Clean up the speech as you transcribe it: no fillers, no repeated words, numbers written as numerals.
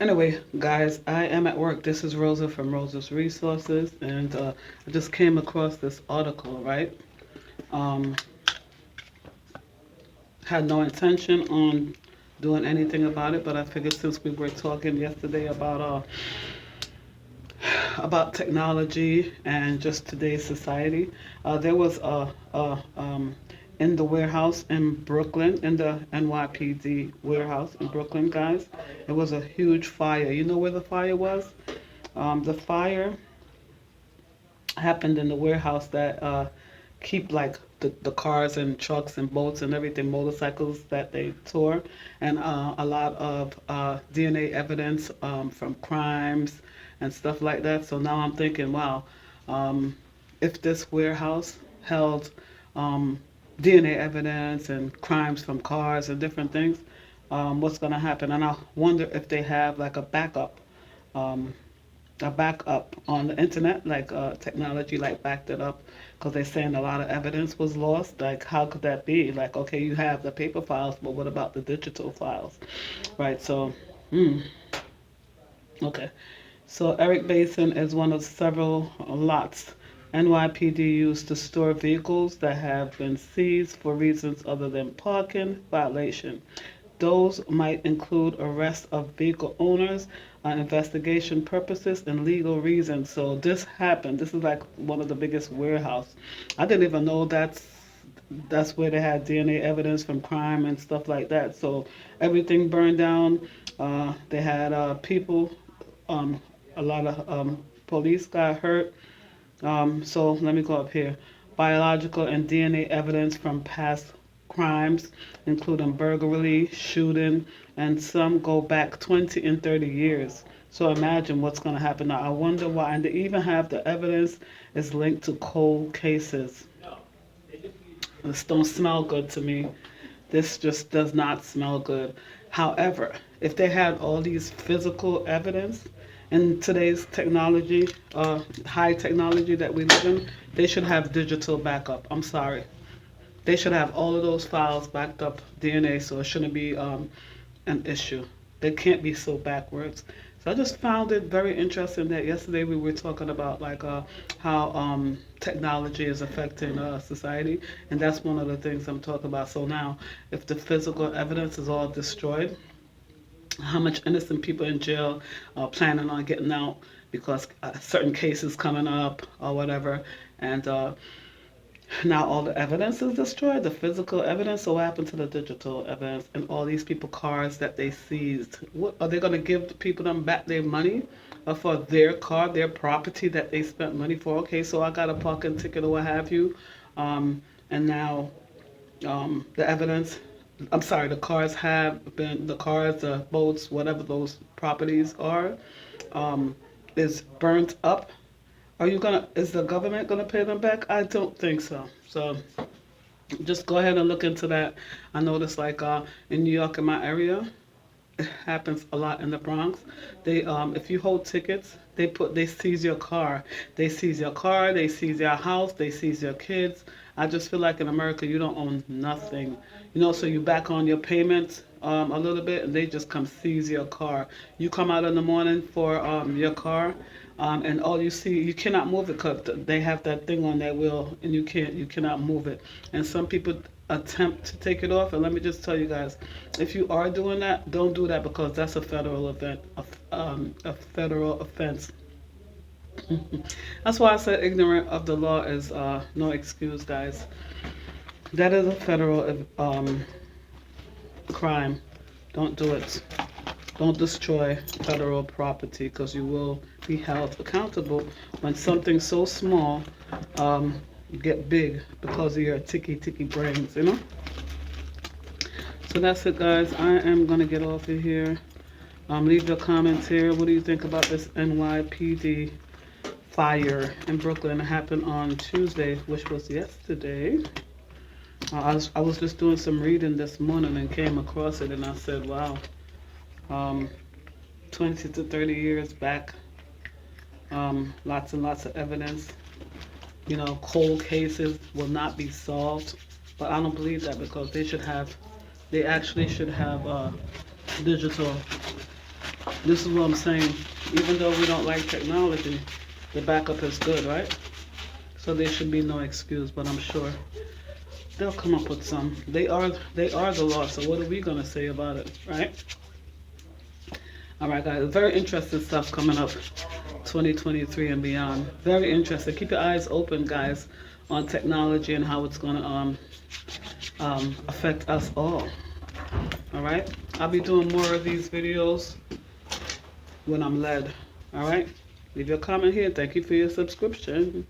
Anyway, guys, I am at work. This is Rosa from Rosa's Resources, and I just came across this article, right? Um, had no intention on doing anything about it, but I figured since we were talking yesterday about technology and just today's society, there was in the warehouse in Brooklyn, in the NYPD warehouse in Brooklyn, guys. It was a huge fire. You know where the fire was? The fire happened in the warehouse that keep like the cars and trucks and boats and everything, motorcycles that they tore, and a lot of DNA evidence from crimes and stuff like that. So now I'm thinking, wow, um, if this warehouse held um, DNA evidence and crimes from cars and different things, what's going to happen? And I wonder if they have like um, a backup on the internet, like technology, like backed it up, because they're saying a lot of evidence was lost. Like, how could that be? Like, okay, you have the paper files, but what about the digital files, right? So, okay. So Eric Basin is one of several lots NYPD used to store vehicles that have been seized for reasons other than parking violation. Those might include arrest of vehicle owners, investigation purposes, and legal reasons. So this happened. This is like one of the biggest warehouse. I didn't even know that's where they had DNA evidence from crime and stuff like that. So everything burned down. They had people, um, a lot of police got hurt. So let me go up here. Biological and DNA evidence from past crimes, including burglary, shooting, and some go back 20 and 30 years. So imagine what's going to happen now. I wonder why. And they even have the evidence is linked to cold cases. This don't smell good to me. This just does not smell good. However, if they had all these physical evidence in today's technology, high technology that we live in, they should have digital backup. I'm sorry. They should have all of those files backed up DNA, so it shouldn't be an issue. They can't be so backwards. So I just found it very interesting that yesterday we were talking about like how technology is affecting society, and that's one of the things I'm talking about. So now, if the physical evidence is all destroyed, how much innocent people in jail are planning on getting out because certain cases coming up or whatever, and now all the evidence is destroyed, the physical evidence. So what happened to the digital evidence and all these people cars that they seized? What are they going to give the people them back their money for their car, their property that they spent money for? Okay, so I got a parking ticket or what have you, and now the evidence. I'm sorry, the cars have been the cars, the boats, whatever those properties are, um, is burnt up. Are you gonna? Is the government gonna pay them back? I don't think so. So just go ahead and look into that. I noticed like in New York, in my area, it happens a lot in the Bronx. They if you hold tickets, they seize your car. They seize your car. They seize your house. They seize your kids. I just feel like in America you don't own nothing. You know, so you back on your payments a little bit, and they just come seize your car. You come out in the morning for your car, and all you see, you cannot move it because they have that thing on that wheel, and you cannot move it. And some people attempt to take it off, and let me just tell you guys, if you are doing that, don't do that because that's a federal event, a federal offense. That's why I said ignorant of the law is no excuse, guys. That is a federal crime. Don't do it. Don't destroy federal property because you will be held accountable when something so small get big because of your ticky brains, you know? So that's it, guys. I am going to get off of here. Leave your comments here. What do you think about this NYPD fire in Brooklyn? It happened on Tuesday, which was yesterday. I was just doing some reading this morning and came across it, and I said, wow, um, 20 to 30 years back, lots and lots of evidence. You know, cold cases will not be solved, but I don't believe that because they actually should have digital This is what I'm saying. Even though we don't like technology, the backup is good, right? So there should be no excuse, but I'm sure they'll come up with some. They are the law, so what are we gonna say about it, right? All right, guys. Very interesting stuff coming up, 2023 and beyond. Very interesting. Keep your eyes open, guys, on technology and how it's gonna affect us all. All right. I'll be doing more of these videos when I'm led. All right. Leave your comment here. Thank you for your subscription.